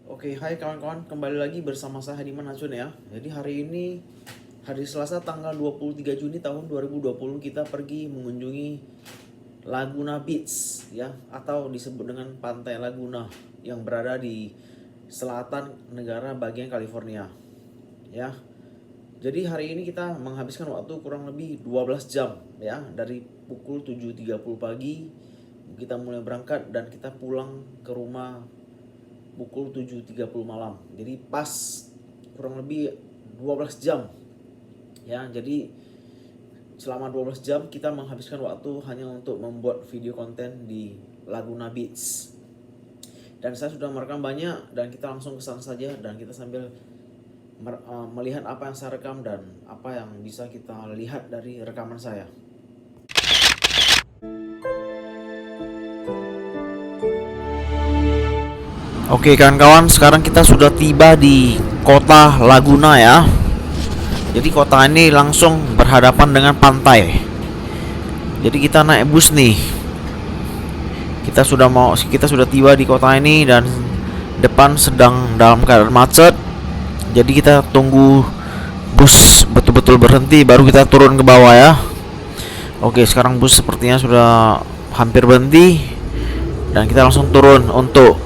Oke, hai kawan-kawan, kembali lagi bersama saya Hadiman Acun ya. Jadi hari ini, hari Selasa tanggal 23 Juni tahun 2020 kita pergi mengunjungi Laguna Beach ya, atau disebut dengan Pantai Laguna yang berada di selatan negara bagian California ya. Jadi hari ini kita menghabiskan waktu kurang lebih 12 jam ya, dari pukul 7.30 pagi kita mulai berangkat dan kita pulang ke rumah pukul 7.30 malam. Jadi pas kurang lebih 12 jam. Ya, jadi selama 12 jam kita menghabiskan waktu hanya untuk membuat video konten di Laguna Beach. Dan saya sudah merekam banyak dan kita langsung ke sana saja dan kita sambil melihat apa yang saya rekam dan apa yang bisa kita lihat dari rekaman saya. Oke kawan-kawan, sekarang kita sudah tiba di kota Laguna ya. Jadi kota ini langsung berhadapan dengan pantai. Jadi kita naik bus nih. Kita sudah tiba di kota ini dan depan sedang dalam keadaan macet. Jadi kita tunggu bus betul-betul berhenti baru kita turun ke bawah ya. Oke, sekarang bus sepertinya sudah hampir berhenti dan kita langsung turun untuk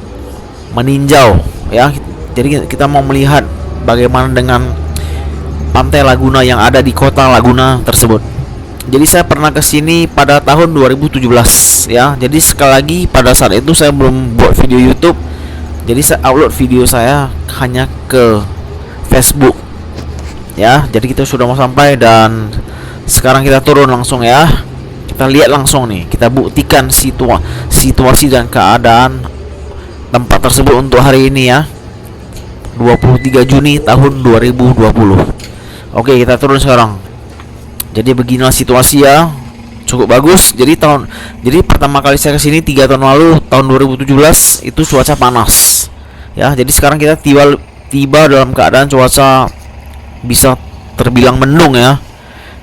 meninjau ya. Jadi kita mau melihat bagaimana dengan Pantai Laguna yang ada di kota Laguna tersebut. Jadi saya pernah ke sini pada tahun 2017 ya. Jadi sekali lagi pada saat itu saya belum buat video YouTube. Jadi saya upload video saya hanya ke Facebook ya. Jadi kita sudah mau sampai dan sekarang kita turun langsung ya. Kita lihat langsung nih, kita buktikan situasi dan keadaan tempat tersebut untuk hari ini ya, 23 Juni tahun 2020. Oke, kita turun sekarang. Jadi beginilah situasi ya, cukup bagus. Jadi pertama kali saya kesini 3 tahun lalu, tahun 2017 itu cuaca panas ya. Jadi sekarang kita tiba dalam keadaan cuaca bisa terbilang mendung ya.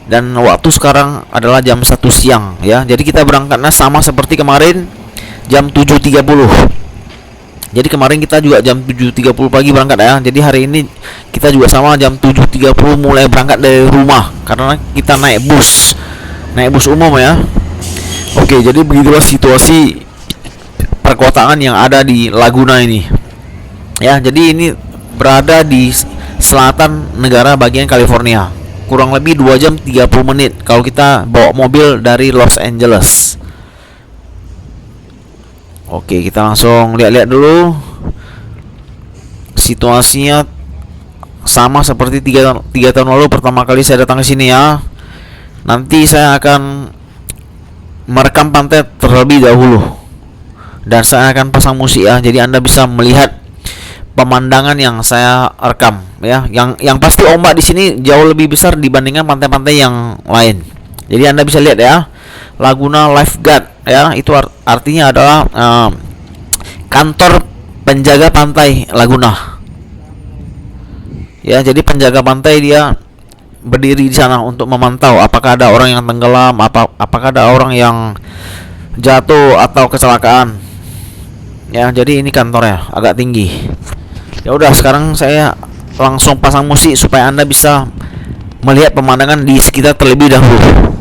Dan waktu sekarang adalah jam 1 siang ya. Jadi kita berangkatnya sama seperti kemarin, jam 7.30. Jadi kemarin kita juga jam 7.30 pagi berangkat ya. Jadi hari ini kita juga sama jam 7.30 mulai berangkat dari rumah karena kita naik bus umum ya. Oke, jadi begitulah situasi perkotaan yang ada di Laguna ini. Ya, jadi ini berada di selatan negara bagian California. Kurang lebih 2 jam 30 menit kalau kita bawa mobil dari Los Angeles. Oke, kita langsung lihat-lihat dulu. Situasinya sama seperti 3 tahun lalu pertama kali saya datang ke sini ya. Nanti saya akan merekam pantai terlebih dahulu dan saya akan pasang musik ya. Jadi Anda bisa melihat pemandangan yang saya rekam ya. Yang pasti ombak di sini jauh lebih besar dibandingkan pantai-pantai yang lain. Jadi Anda bisa lihat ya, Laguna Lifeguard ya, itu artinya adalah kantor penjaga pantai Laguna. Ya, jadi penjaga pantai dia berdiri di sana untuk memantau apakah ada orang yang tenggelam, apakah ada orang yang jatuh atau kecelakaan. Ya, jadi ini kantornya agak tinggi. Ya udah, sekarang saya langsung pasang musik supaya Anda bisa melihat pemandangan di sekitar terlebih dahulu.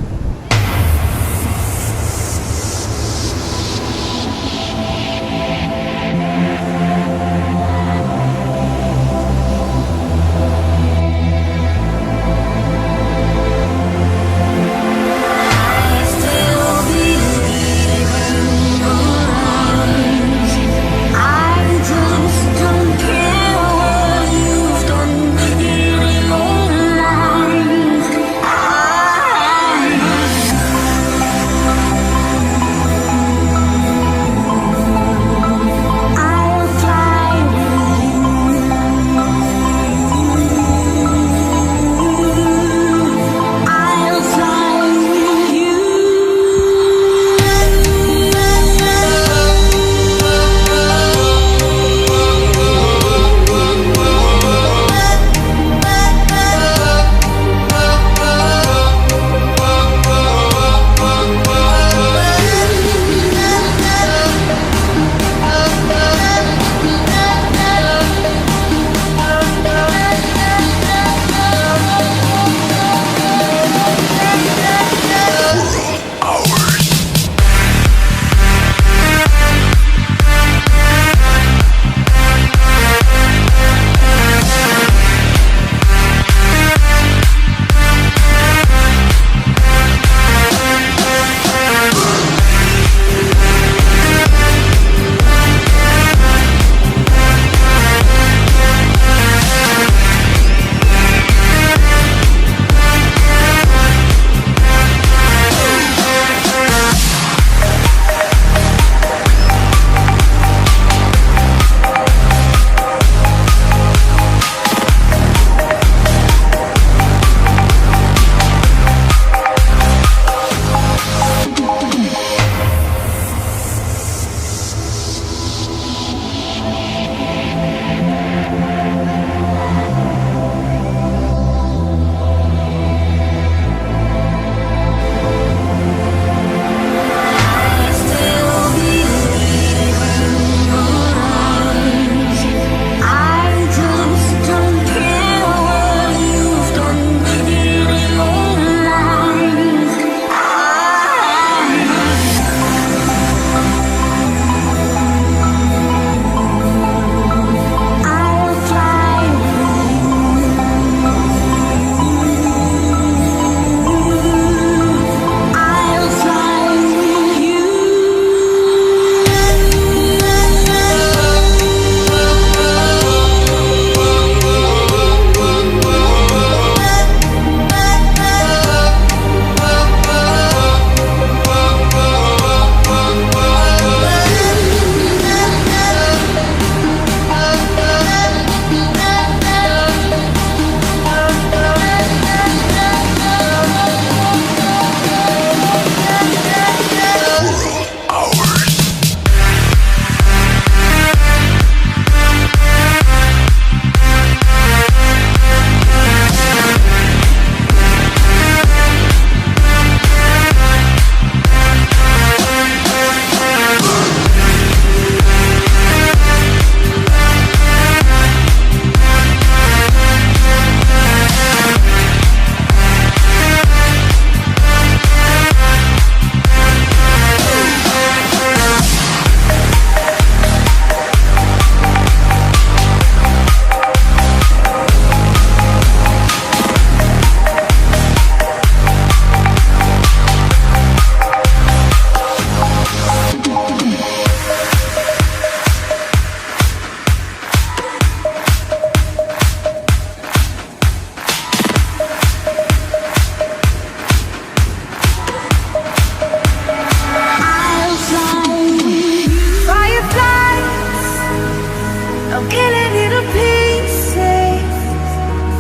broken in little pieces.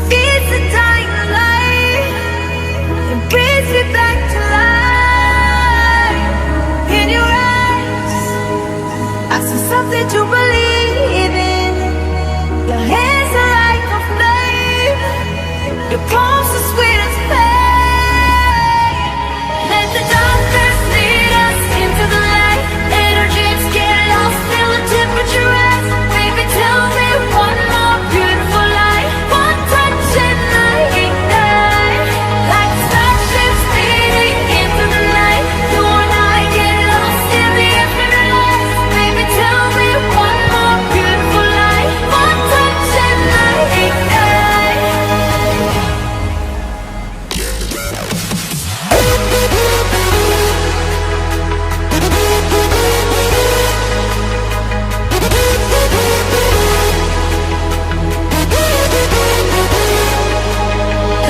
Feeds the dying light. It brings me back to life. In your eyes, I see something to believe in. Your hands are like a flame. Your palms are sweet as pain. Let the darkness lead us into the light. Let our dreams get lost, feel the temperature rise. Baby, tell me one more beautiful lie. One touch and I ignite. Like starships speeding into the night. You and I get lost in the infinite light. Baby, tell me one more beautiful lie. One touch and I ignite.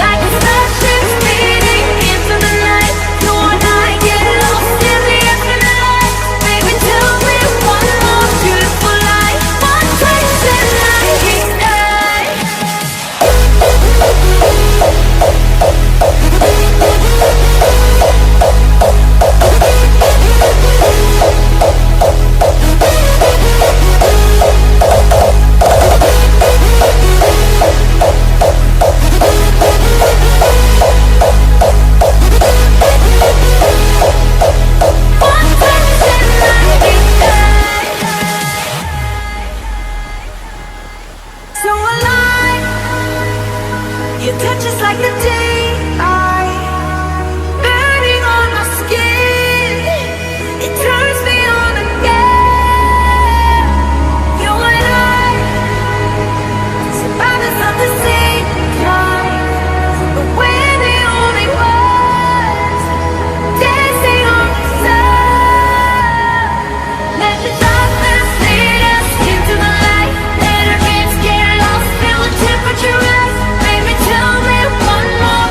Like a starship speeding into the night. You and I get lost in the infinite light. Baby, tell me one more beautiful lie. One touch and I ignite. One touch and I ignite. So alive, your touch is like the daylight, burning on my skin. It turns me on again. You and I, survivors of the same kind, but we're the only ones dancing on the sun. Let the darkness lead us into the light. Let our dreams get lost, feel the temperature rise. Baby, tell me one more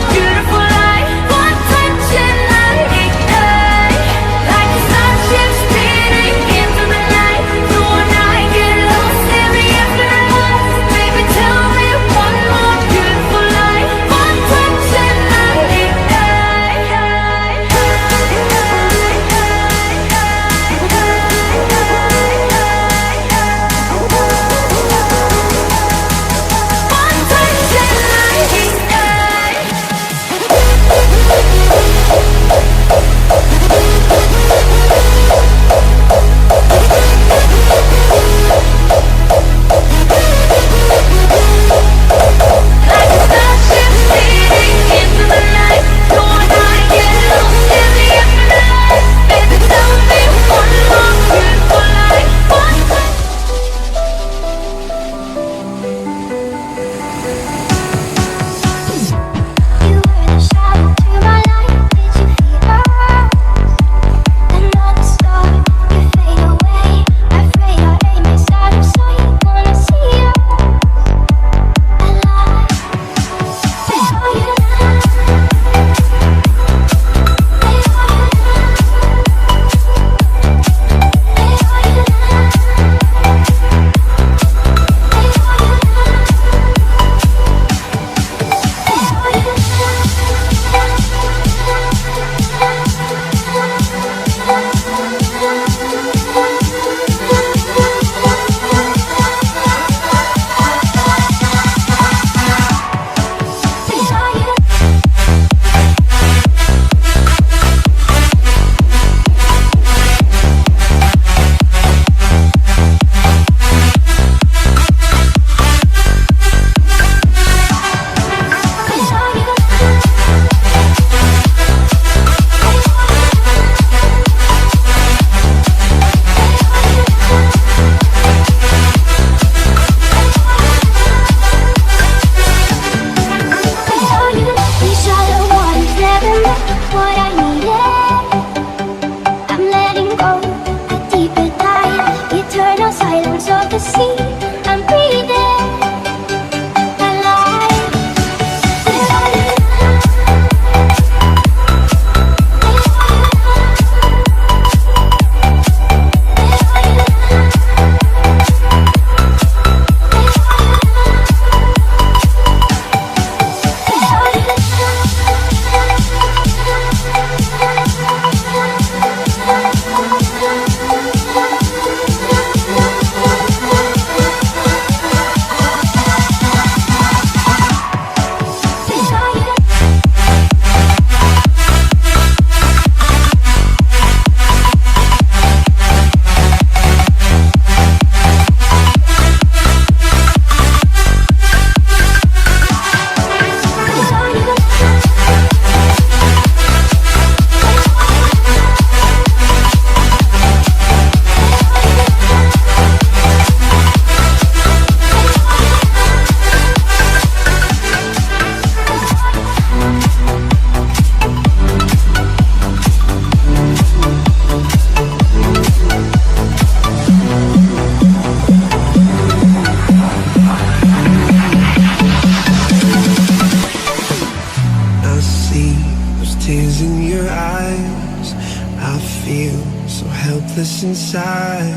helpless inside.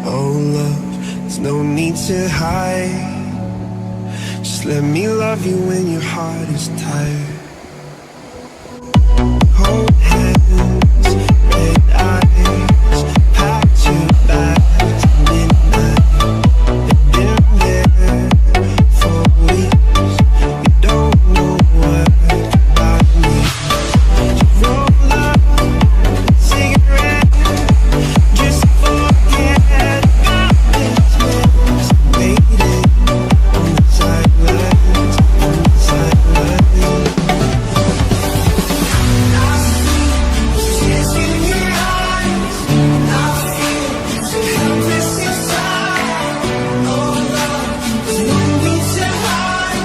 Oh love, there's no need to hide. Just let me love you when your heart is tired. Hold hands, red eyes, pack your bags at midnight. They've been there for weeks. You don't know what about me. Roll up a cigarette, just forget about this mess. Waiting on the sidelines, on the sidelines. Tears in your eyes, I feel so helpless inside. Oh love, there's no need to hide.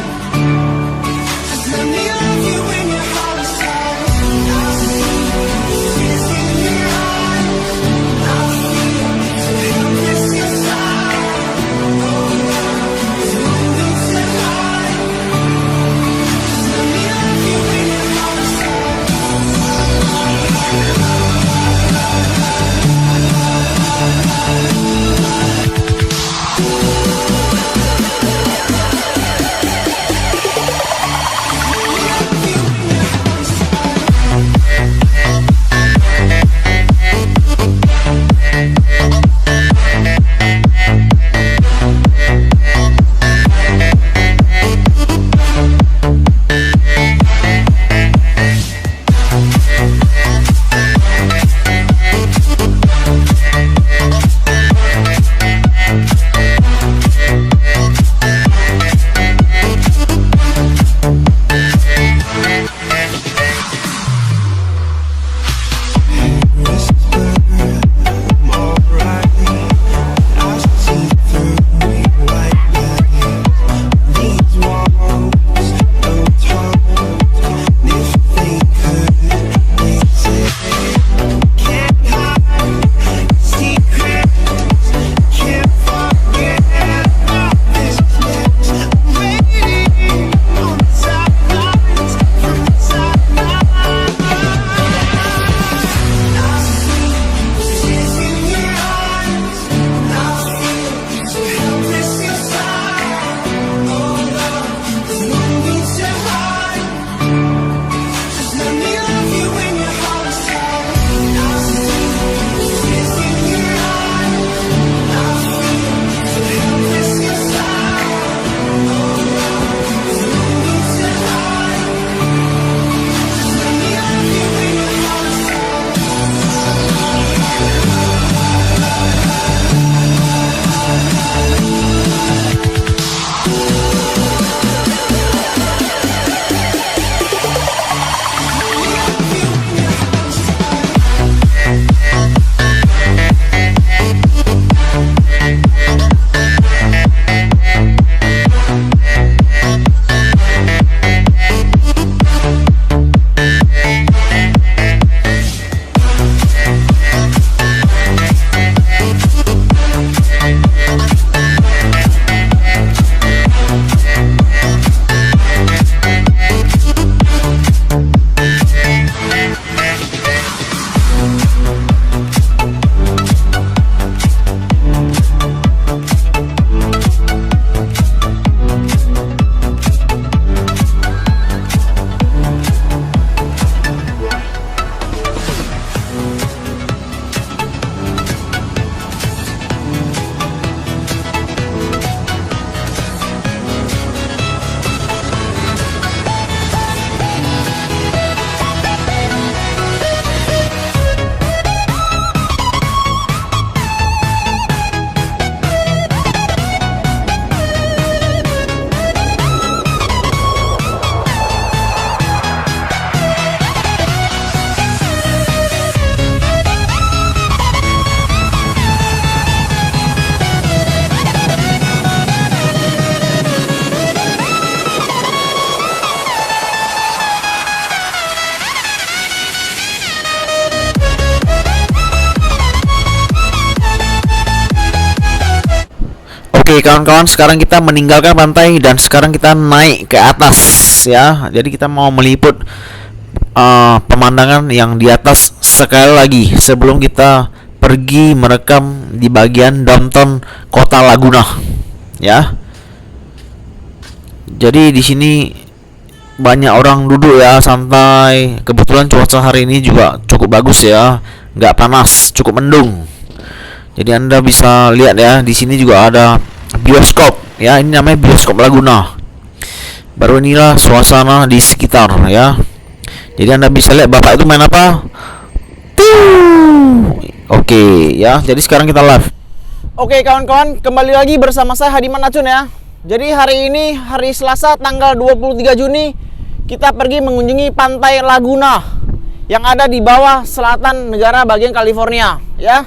Just let me love you when your heart is tired. I see tears in your eyes, I feel so helpless inside. Oh love, there's no need to hide. Just let me love you when your heart is tired. Oke kawan-kawan, sekarang kita meninggalkan pantai dan sekarang kita naik ke atas ya. Jadi kita mau meliput pemandangan yang di atas sekali lagi sebelum kita pergi merekam di bagian downtown kota Laguna, ya. Jadi di sini banyak orang duduk ya, santai. Kebetulan cuaca hari ini juga cukup bagus ya, nggak panas, cukup mendung. Jadi Anda bisa lihat ya, di sini juga ada bioskop ya, ini namanya bioskop Laguna. Baru inilah suasana di sekitar ya. Jadi Anda bisa lihat bapak itu main apa. Oke ya, jadi sekarang kita live. Oke kawan-kawan, kembali lagi bersama saya Hadiman Acun ya. Jadi hari ini hari Selasa tanggal 23 Juni kita pergi mengunjungi pantai Laguna yang ada di bawah selatan negara bagian California ya.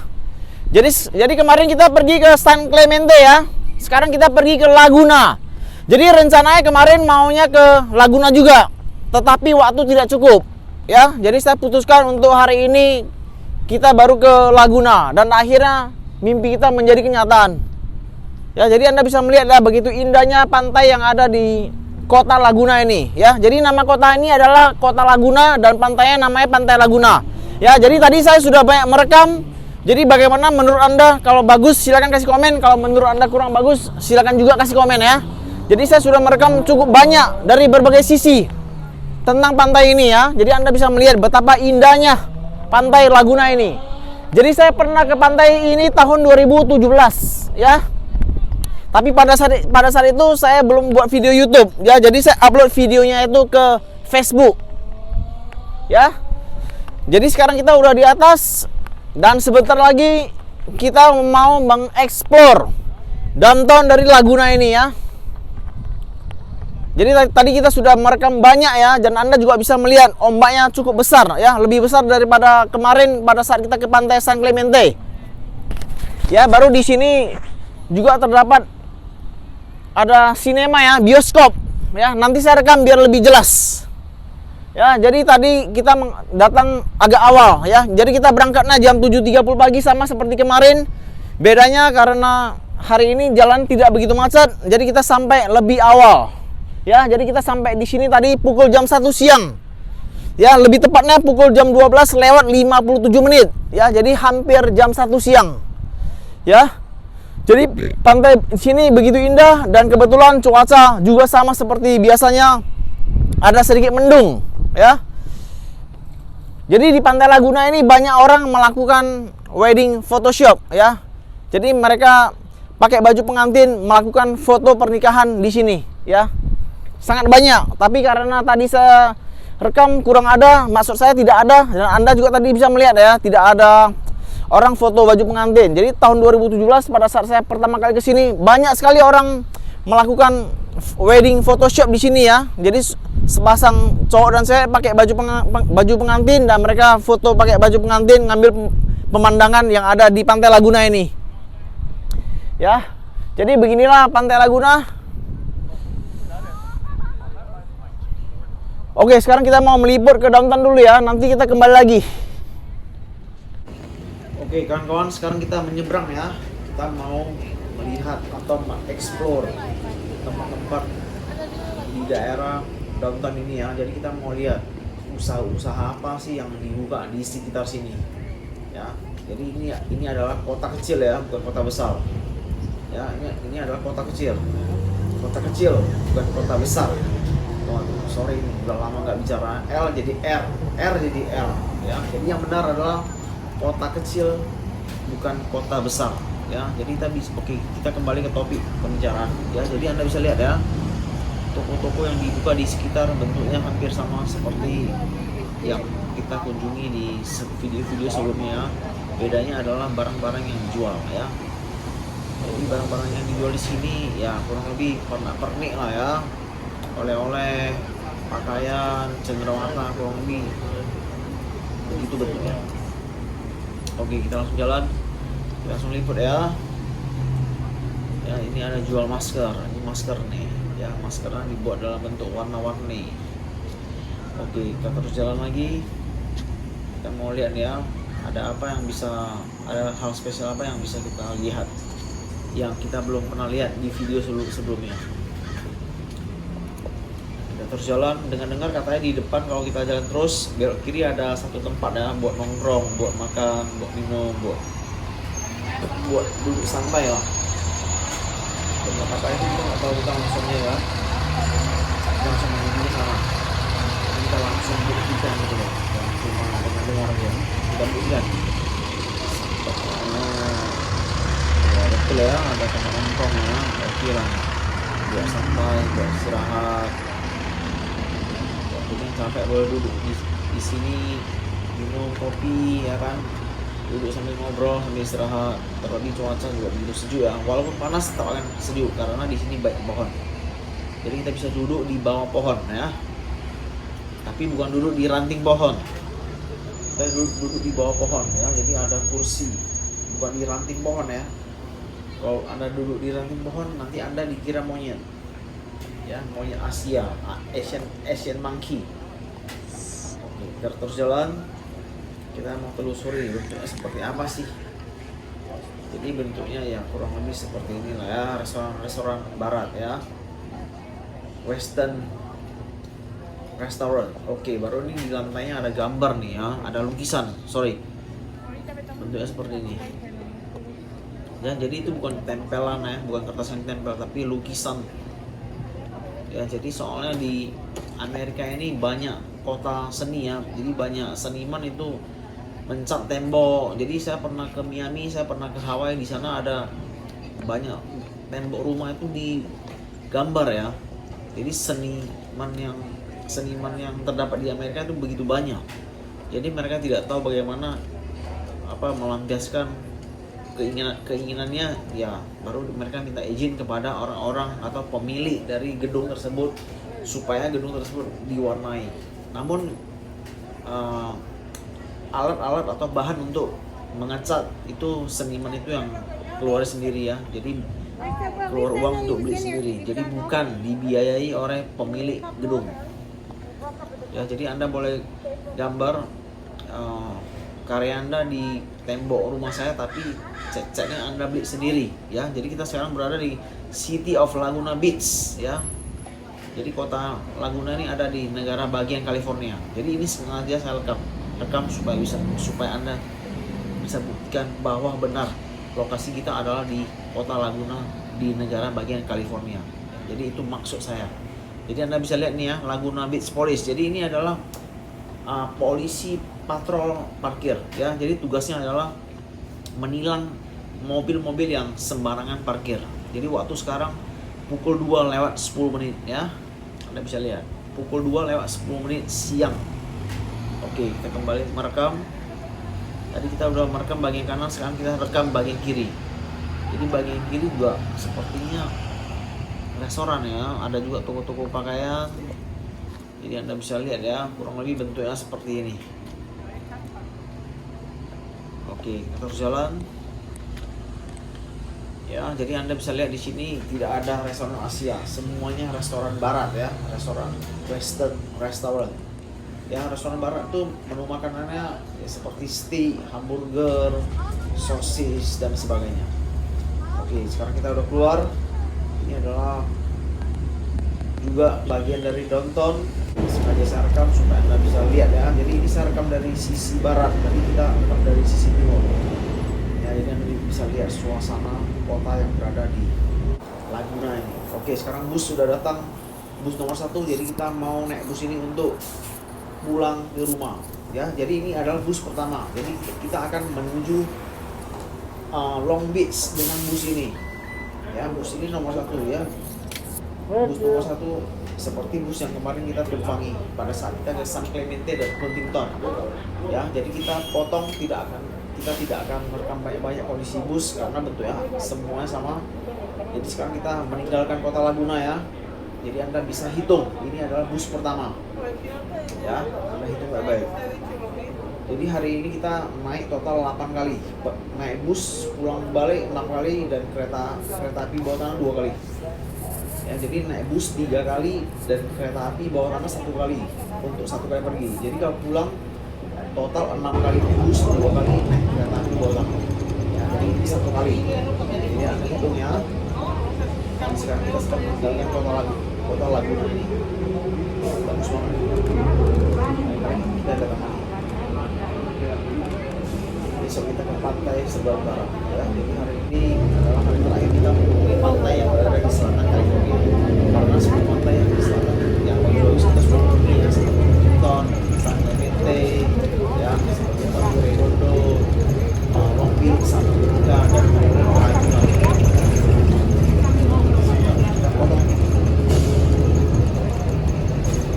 Jadi kemarin kita pergi ke San Clemente ya. Sekarang kita pergi ke Laguna. Jadi rencananya kemarin maunya ke Laguna juga, tetapi waktu tidak cukup ya. Jadi saya putuskan untuk hari ini kita baru ke Laguna dan akhirnya mimpi kita menjadi kenyataan. Ya, jadi Anda bisa melihat ya begitu indahnya pantai yang ada di kota Laguna ini ya. Jadi nama kota ini adalah Kota Laguna dan pantainya namanya Pantai Laguna. Ya, jadi tadi saya sudah banyak merekam. Jadi bagaimana menurut Anda? Kalau bagus silakan kasih komen, kalau menurut Anda kurang bagus silakan juga kasih komen ya. Jadi saya sudah merekam cukup banyak dari berbagai sisi tentang pantai ini ya. Jadi Anda bisa melihat betapa indahnya pantai Laguna ini. Jadi saya pernah ke pantai ini tahun 2017 ya. Tapi pada saat itu saya belum buat video YouTube ya. Jadi saya upload videonya itu ke Facebook. Ya. Jadi sekarang kita udah di atas dan sebentar lagi kita mau mengeksplor downtown dari Laguna ini ya. Jadi tadi kita sudah merekam banyak ya, dan Anda juga bisa melihat ombaknya cukup besar ya, lebih besar daripada kemarin pada saat kita ke pantai San Clemente. Ya, baru di sini juga terdapat ada sinema ya, bioskop ya. Nanti saya rekam biar lebih jelas. Ya, jadi tadi kita datang agak awal ya. Jadi kita berangkatnya jam 7.30 pagi sama seperti kemarin. Bedanya karena hari ini jalan tidak begitu macet, jadi kita sampai lebih awal. Ya, jadi kita sampai di sini tadi pukul jam 1 siang. Ya, lebih tepatnya pukul jam 12 lewat 57 menit. Ya, jadi hampir jam 1 siang. Ya. Jadi pantai sini begitu indah dan kebetulan cuaca juga sama seperti biasanya, ada sedikit mendung, ya. Jadi di Pantai Laguna ini banyak orang melakukan wedding photoshop, ya. Jadi mereka pakai baju pengantin melakukan foto pernikahan di sini, ya. Sangat banyak, tapi karena tadi saya rekam kurang ada, maksud saya tidak ada, dan Anda juga tadi bisa melihat ya, tidak ada orang foto baju pengantin. Jadi tahun 2017 pada saat saya pertama kali ke sini, banyak sekali orang melakukan wedding photoshop di sini ya. Jadi sepasang cowok dan saya pakai baju pengantin dan mereka foto pakai baju pengantin, ngambil pemandangan yang ada di Pantai Laguna ini. Ya. Jadi beginilah Pantai Laguna. Oke, sekarang kita mau meliput ke downtown dulu ya. Nanti kita kembali lagi. Oke, kawan-kawan, sekarang kita menyeberang ya. Kita mau melihat atau mengeksplor tempat-tempat di daerah downtown ini ya. Jadi kita mau lihat usaha-usaha apa sih yang dibuka di sekitar sini. Ya. Jadi ini adalah kota kecil ya, bukan kota besar. Ya, ini adalah kota kecil. Kota kecil, bukan kota besar. Sorry, ini udah lama nggak bicara. L jadi R, R jadi L ya. Jadi yang benar adalah kota kecil, bukan kota besar ya. Jadi kita bisa, oke, kita kembali ke topik pembicaraan ya. Jadi Anda bisa lihat ya, toko-toko yang dibuka di sekitar bentuknya hampir sama seperti yang kita kunjungi di video-video sebelumnya. Bedanya adalah barang-barang yang dijual ya. Jadi barang-barang yang dijual di sini ya kurang lebih pernak-pernik lah ya, oleh-oleh, pakaian, cenderawata, kurang lebih begitu bentuknya. Oke, kita langsung jalan, kita langsung liput ya. Ya, ini ada jual masker, ini masker nih ya, maskernya dibuat dalam bentuk warna-warni. Oke, kita terus jalan lagi. Kita mau lihat ya, ada apa yang bisa, ada hal spesial apa yang bisa kita lihat yang kita belum pernah lihat di video sebelumnya. Kita terus jalan, dengar-dengar katanya di depan kalau kita jalan terus belok kiri ada satu tempat ya buat nongkrong, buat makan, buat minum, buat buat duduk santai lah. Tempat apa itu kita nggak tahu, kita langsungnya ya, kita langsung menuju ke sana. Kita langsung buktikan gitu loh, dan cuma dengar ya, kita buktikan. Ya betul ya, ada tempat nongkrong ya, oke lah, buat santai, buat istirahat. Waktu yang capek boleh duduk di sini, minum kopi ya kan, duduk sambil ngobrol sambil istirahat. Terlebih cuaca juga begitu sejuk ya, walaupun panas tetap akan sejuk karena di sini banyak pohon. Jadi kita bisa duduk di bawah pohon ya, tapi bukan duduk di ranting pohon. Kita duduk di bawah pohon ya, jadi ada kursi, bukan di ranting pohon ya. Kalau Anda duduk di ranting pohon, nanti Anda dikira monyet ya, monyet Asia, Asian monkey. Oke, kita terus jalan. Kita mau telusuri bentuknya seperti apa sih. Jadi bentuknya ya kurang lebih seperti inilah ya, restoran barat ya, western restaurant. Oke, baru ini di lantainya ada gambar nih ya, ada lukisan, bentuknya seperti ini ya. Jadi itu bukan tempelan ya, bukan kertas yang tempel, tapi lukisan ya. Jadi soalnya di Amerika ini banyak kota seni ya, jadi banyak seniman itu mencat tembok. Jadi saya pernah ke Miami, saya pernah ke Hawaii, di sana ada banyak tembok rumah itu digambar ya. Jadi seniman yang terdapat di Amerika itu begitu banyak. Jadi mereka tidak tahu bagaimana melampiaskan keinginannya ya, baru mereka minta izin kepada orang-orang atau pemilik dari gedung tersebut supaya gedung tersebut diwarnai. Namun alat-alat atau bahan untuk mengecat itu seniman itu yang keluar sendiri ya. Jadi keluar uang untuk beli sendiri. Jadi bukan dibiayai oleh pemilik gedung. Ya, jadi Anda boleh gambar karya Anda di tembok rumah saya, tapi catnya Anda beli sendiri ya. Jadi kita sekarang berada di City of Laguna Beach ya. Jadi kota Laguna ini ada di negara bagian California. Jadi ini sengaja saya rekam supaya Anda bisa buktikan bahwa benar lokasi kita adalah di kota Laguna di negara bagian California. Jadi itu maksud saya. Jadi Anda bisa lihat nih ya, Laguna Beach Police. Jadi ini adalah polisi patrol parkir ya. Jadi tugasnya adalah menilang mobil-mobil yang sembarangan parkir. Jadi waktu sekarang pukul 2 lewat 10 menit ya. Anda bisa lihat, pukul 2 lewat 10 menit siang. Oke, kita kembali merekam. Tadi kita udah merekam bagian kanan, sekarang kita rekam bagian kiri. Jadi bagian kiri juga sepertinya restoran ya, ada juga toko-toko pakaian. Jadi Anda bisa lihat ya, kurang lebih bentuknya seperti ini. Oke, kita terus jalan. Ya, jadi Anda bisa lihat di sini tidak ada restoran Asia, semuanya restoran barat ya, restoran western restaurant. Ya, restoran barat tuh menu makanannya ya, seperti steak, hamburger, sosis dan sebagainya. Oke, sekarang kita udah keluar. Ini adalah juga bagian dari downtown. Sengaja saya rekam supaya Anda bisa lihat ya. Jadi ini saya rekam dari sisi barat, tadi kita rekam dari sisi timur. Ya, jadi Anda bisa lihat suasana kota yang berada di Laguna ini. Oke, sekarang bus sudah datang, bus nomor 1. Jadi kita mau naik bus ini untuk pulang ke rumah ya. Jadi ini adalah bus pertama. Jadi kita akan menuju Long Beach dengan bus ini ya. Bus ini nomor 1 ya. Bus nomor 1 seperti bus yang kemarin kita tumpangi pada saat kita ke San Clemente dan Huntington ya. Jadi kita tidak akan merekam banyak-banyak kondisi bus karena bentuknya semuanya sama. Jadi sekarang kita meninggalkan kota Laguna ya. Jadi Anda bisa hitung, ini adalah bus pertama ya, Anda hitung baik-baik. Jadi hari ini kita naik total 8 kali, naik bus pulang balik 6 kali, dan kereta api bawah tanah 2 kali ya. Jadi naik bus 3 kali dan kereta api bawah tanah 1 kali untuk 1 kali pergi. Jadi kalau pulang total 6 kali naik bus, 2 kali naik kereta api bawah tanah ya. Jadi ini 1 kali. Ini Anda hitung ya. Dan sekarang kita sedang meninggalkan kota Laguna ini. Bagus banget. Kita datang lagi. besok kita ke pantai sebelah utara ya. Jadi hari ini adalah hari terakhir kita mengunjungi pantai yang berada di selatan California. Karena semua pantai yang di selatan yang bagus kita sudah kunjungi ya, seperti Newton, San Clemente, ya, seperti Batu Redondo, Long Beach, Santa Monica, dan lain-lain. Kita potong.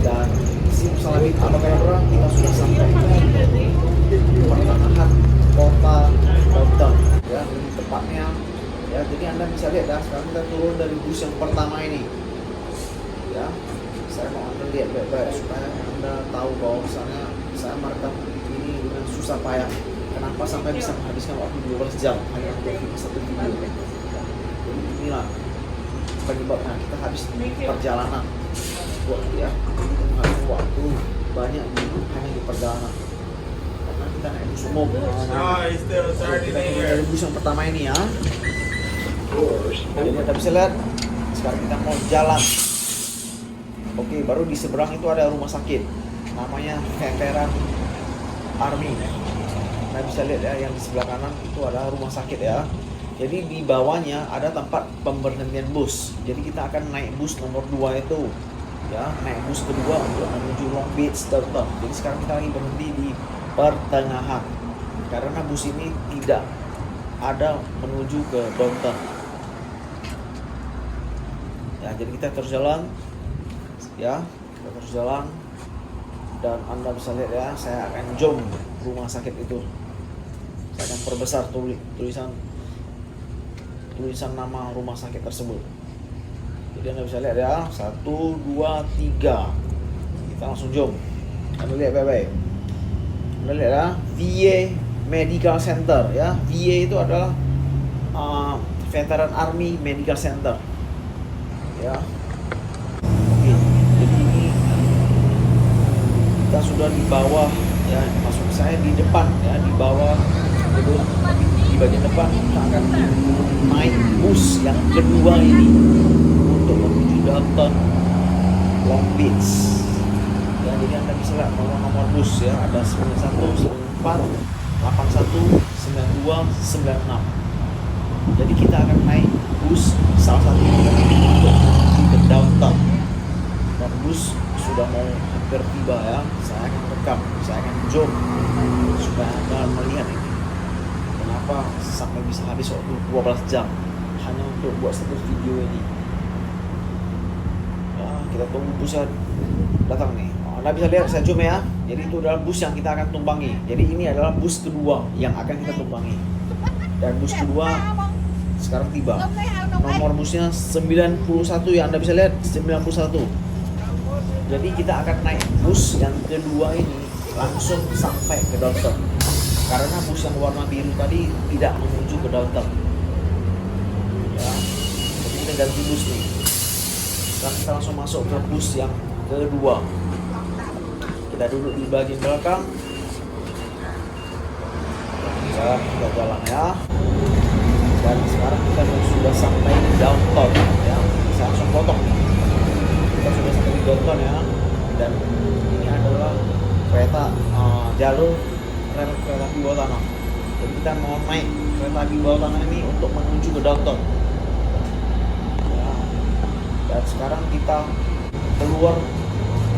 Dan simsalabim abakadabra, kita sudah sampai di pertengahan kota Downtown ya, lebih tepatnya ya. Jadi Anda bisa lihat ya, sekarang kita turun dari bus yang pertama ini ya. Saya mau Anda lihat baik-baik supaya Anda tahu bahwa misalnya saya merekam ini dengan susah payah. Kenapa sampai bisa menghabiskan waktu 12 jam hanya untuk satu video. Jadi inilah penyebabnya kita habis perjalanan waktu ya. Jadi menghabiskan waktu banyak hanya di perjalanan. Karena kita naik bus umum. Kita turun dari bus yang pertama ini ya. Jadi Anda bisa lihat sekarang kita mau jalan. Oke, baru di seberang itu ada rumah sakit namanya Veteran Army. Anda bisa lihat ya, yang di sebelah kanan itu adalah rumah sakit ya. Jadi di bawahnya ada tempat pemberhentian bus. Jadi kita akan naik bus nomor 2 itu ya, naik bus kedua untuk menuju Long Beach Downtown. Jadi sekarang kita lagi berhenti di pertengahan karena bus ini tidak ada menuju ke Downtown ya. Jadi kita terus jalan ya, kita terus jalan dan Anda bisa lihat ya, saya akan zoom rumah sakit itu. Saya akan perbesar tulisan nama rumah sakit tersebut. Jadi Anda bisa lihat ya, 1, 2, 3. Kita langsung zoom. Anda lihat baik-baik. Anda lihat ya, VA Medical Center ya. VA itu adalah Veteran Army Medical Center ya. Oke, jadi ini kita sudah di bawah ya, maksud saya di depan ya, di bawah gedung. Di bagian depan kita akan naik bus yang kedua ini untuk menuju Downtown Long Beach ya. Jadi Anda bisa lihat nomor-nomor bus ya, ada 91, 94, 81, 92, 96. Jadi kita akan naik bus salah satu untuk menuju ke Downtown. Dan bus sudah mau hampir tiba ya. Saya akan rekam, saya akan zoom supaya Anda melihat ini. Kenapa sampai bisa habis waktu 12 jam hanya untuk buat satu video ini ya. Kita tunggu busnya datang nih. Anda bisa lihat saya zoom ya. Jadi itu adalah bus yang kita akan tumpangi. Jadi ini adalah bus kedua yang akan kita tumpangi. Dan bus kedua sekarang tiba. Nomor busnya 91 ya, Anda bisa lihat 91. Jadi kita akan naik bus yang kedua ini langsung sampai ke Downtown. Karena bus yang warna biru tadi tidak menuju ke Downtown ya. Jadi kita ganti bus nih. Sekarang kita langsung masuk ke bus yang kedua. Kita duduk di bagian belakang. Kita jalan ya. Dan sekarang kita sudah sampai di Downtown ya. Saya langsung potong. Kita sudah sampai di Downtown ya. Dan ini adalah kereta jalur rel kereta api bawah tanah. Jadi kita mau naik kereta api bawah tanah ini untuk menuju ke Downtown ya. Dan sekarang kita keluar,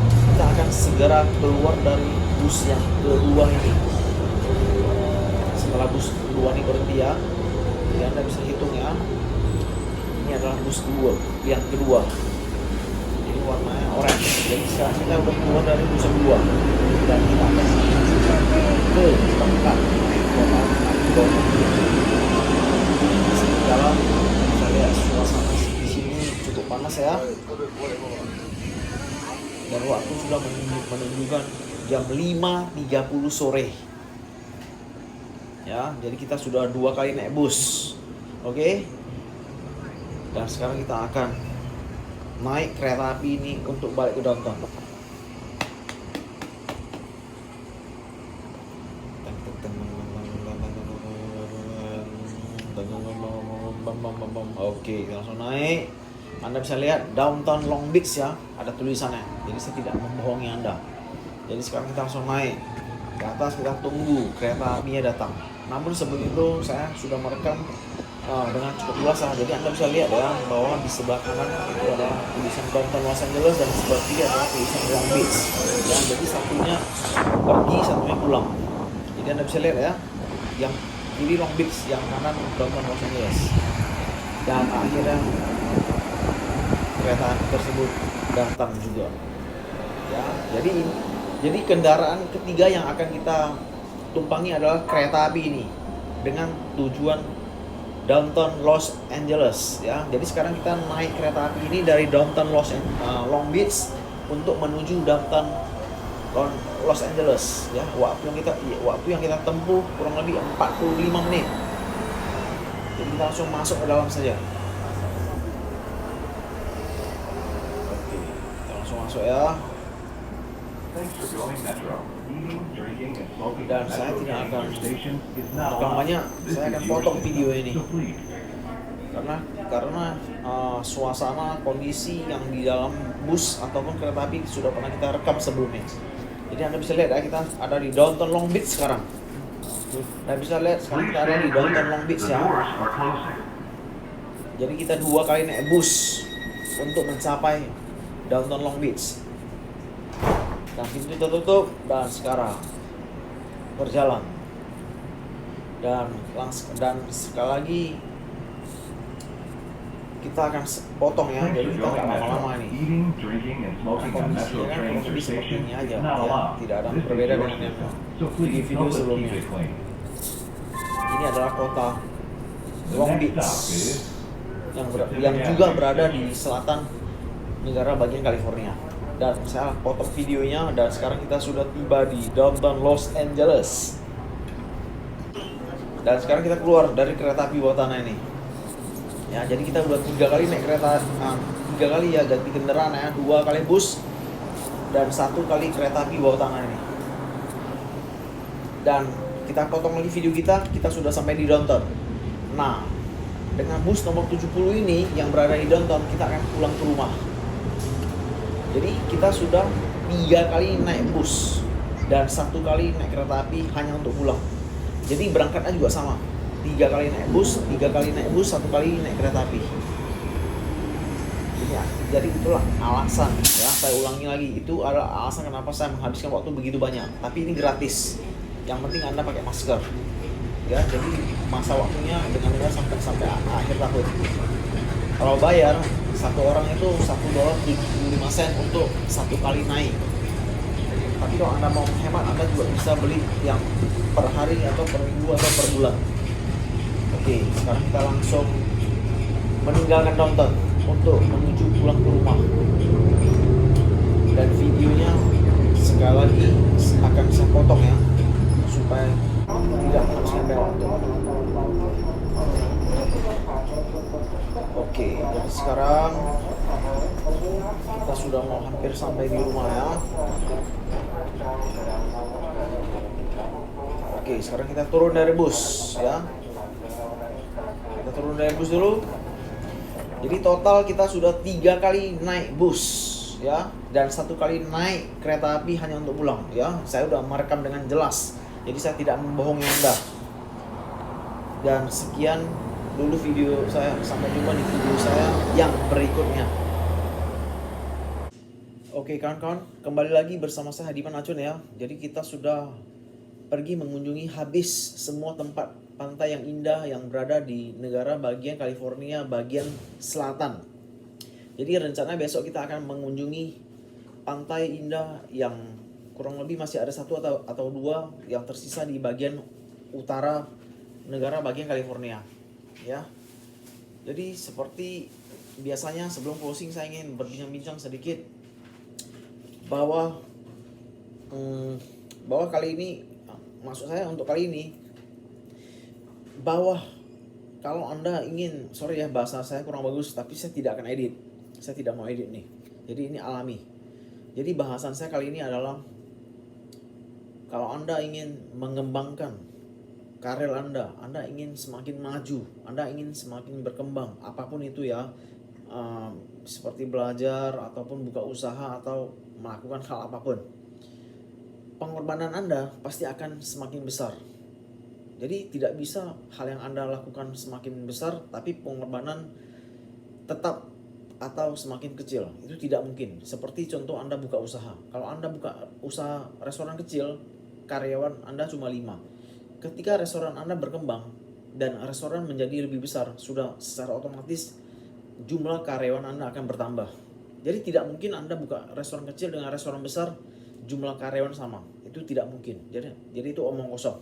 kita akan segera keluar dari bus yang kedua ini. Setelah bus kedua ini berhenti ya, jadi Anda bisa hitung ya, ini adalah bus kedua yang kedua. Jadi warnanya oranye. Jadi sekarang kita udah keluar dari bus kedua dan kita akan menuju ke tempat kota Downtown. Di dalam bisa lihat suasana di sini cukup panas ya. Dan waktu sudah menunjukkan jam 5.30 sore ya. Jadi kita sudah 2 kali naik bus. Oke. Dan sekarang kita akan naik kereta api ini untuk balik ke Downtown. Oke, langsung naik. Anda bisa lihat Downtown Long Beach ya, ada tulisannya. Jadi saya tidak membohongi Anda. Jadi sekarang kita langsung naik ke atas, kita tunggu kereta apinya datang. Namun sebelum itu saya sudah merekam dengan cukup luas lah. Jadi Anda bisa lihat ya bahwa di sebelah kanan itu adalah tulisan Downtown Los Angeles dan di sebelah kiri adalah tulisan Long Beach. Ya, jadi satunya pergi, satunya pulang. Jadi Anda bisa lihat ya, yang kiri Long Beach, yang kanan Downtown Los Angeles. Dan akhirnya kereta tersebut datang juga. Ya, jadi kendaraan ketiga yang akan kita tumpangi adalah kereta api ini dengan tujuan Downtown Los Angeles ya. Jadi sekarang kita naik kereta api ini dari Downtown Long Beach untuk menuju Downtown Los Angeles ya. Waktu yang kita tempuh kurang lebih 45 menit. Jadi kita langsung masuk ke dalam saja. Oke, kita langsung masuk ya. Dan saya tidak akan rekam banyak, saya akan potong video ini karena suasana kondisi yang di dalam bus ataupun kereta api sudah pernah kita rekam sebelumnya. Jadi Anda bisa lihat ya, kita ada di Downtown Long Beach sekarang. Anda bisa lihat sekarang kita ada di Downtown Long Beach ya. Jadi kita 2 kali naik bus untuk mencapai Downtown Long Beach. Dan pintu tertutup dan sekarang berjalan. Dan sekali lagi kita akan potong ya, jadi kita nggak lama-lama nih. Kondisinya kan kurang lebih seperti ini aja ya, tidak ada berbeda dengan yang video sebelumnya. Ini adalah kota Long Beach yang juga berada di selatan negara bagian California. Dan saya potong videonya dan sekarang kita sudah tiba di Downtown Los Angeles. Dan sekarang kita keluar dari kereta api bawah tanah ini. Ya, jadi kita udah 3 kali naik kereta, 3 kali ya ganti kendaraan ya, 2 kali bus dan 1 kali kereta api bawah tanah ini. Dan kita potong lagi video kita sudah sampai di downtown. Nah, dengan bus nomor 70 ini yang berada di downtown, kita akan pulang ke rumah. Jadi kita sudah 3 kali naik bus dan 1 kali naik kereta api hanya untuk pulang. Jadi berangkatnya juga sama, 3 kali naik bus, 1 kali naik kereta api. Jadi itulah alasan ya, saya ulangi lagi, itu adalah alasan kenapa saya menghabiskan waktu begitu banyak. Tapi ini gratis, yang penting Anda pakai masker. Ya, jadi masa waktunya dengan sampai akhir tahun. Kalau bayar, 1 orang itu $1.75 untuk 1 kali naik. Tapi kalau Anda mau menghemat, Anda juga bisa beli yang per hari atau per minggu atau per bulan. Oke, sekarang kita langsung meninggalkan downtown untuk menuju pulang ke rumah. Dan videonya sekali lagi akan saya potong ya, supaya tidak menghabiskan waktu. Oke, jadi sekarang kita sudah mau hampir sampai di rumah ya. Oke, sekarang kita turun dari bus ya. Kita turun dari bus dulu. Jadi total kita sudah 3 kali naik bus ya, dan 1 kali naik kereta api hanya untuk pulang ya. Saya udah merekam dengan jelas, jadi saya tidak membohongi Anda. Dan sekian dulu video saya, sampai jumpa di video saya yang berikutnya. Oke kawan-kawan, kembali lagi bersama saya Hadiman Acun ya. Jadi kita sudah pergi mengunjungi habis semua tempat pantai yang indah yang berada di negara bagian California bagian selatan. Jadi rencana besok kita akan mengunjungi pantai indah yang kurang lebih masih ada 1 atau 2 yang tersisa di bagian utara negara bagian California. Ya, jadi seperti biasanya sebelum closing saya ingin berbincang-bincang sedikit bahwa kali ini, maksud saya untuk kali ini, bahwa kalau Anda ingin, sorry ya bahasa saya kurang bagus, tapi saya tidak akan edit, saya tidak mau edit nih, jadi ini alami. Jadi bahasan saya kali ini adalah kalau Anda ingin mengembangkan karir Anda ingin semakin maju, Anda ingin semakin berkembang, apapun itu ya, seperti belajar ataupun buka usaha atau melakukan hal apapun, pengorbanan Anda pasti akan semakin besar. Jadi tidak bisa hal yang Anda lakukan semakin besar tapi pengorbanan tetap atau semakin kecil. Itu tidak mungkin. Seperti contoh Anda buka usaha. Kalau Anda buka usaha restoran kecil, karyawan Anda cuma 5. Ketika restoran Anda berkembang dan restoran menjadi lebih besar, sudah secara otomatis jumlah karyawan Anda akan bertambah. Jadi tidak mungkin Anda buka restoran kecil dengan restoran besar jumlah karyawan sama. Itu tidak mungkin. Jadi itu omong kosong.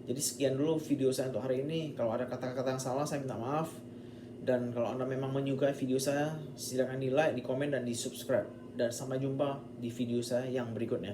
Jadi sekian dulu video saya untuk hari ini. Kalau ada kata-kata yang salah saya minta maaf. Dan kalau Anda memang menyukai video saya, silakan di like, di komen, dan di subscribe. Dan sampai jumpa di video saya yang berikutnya.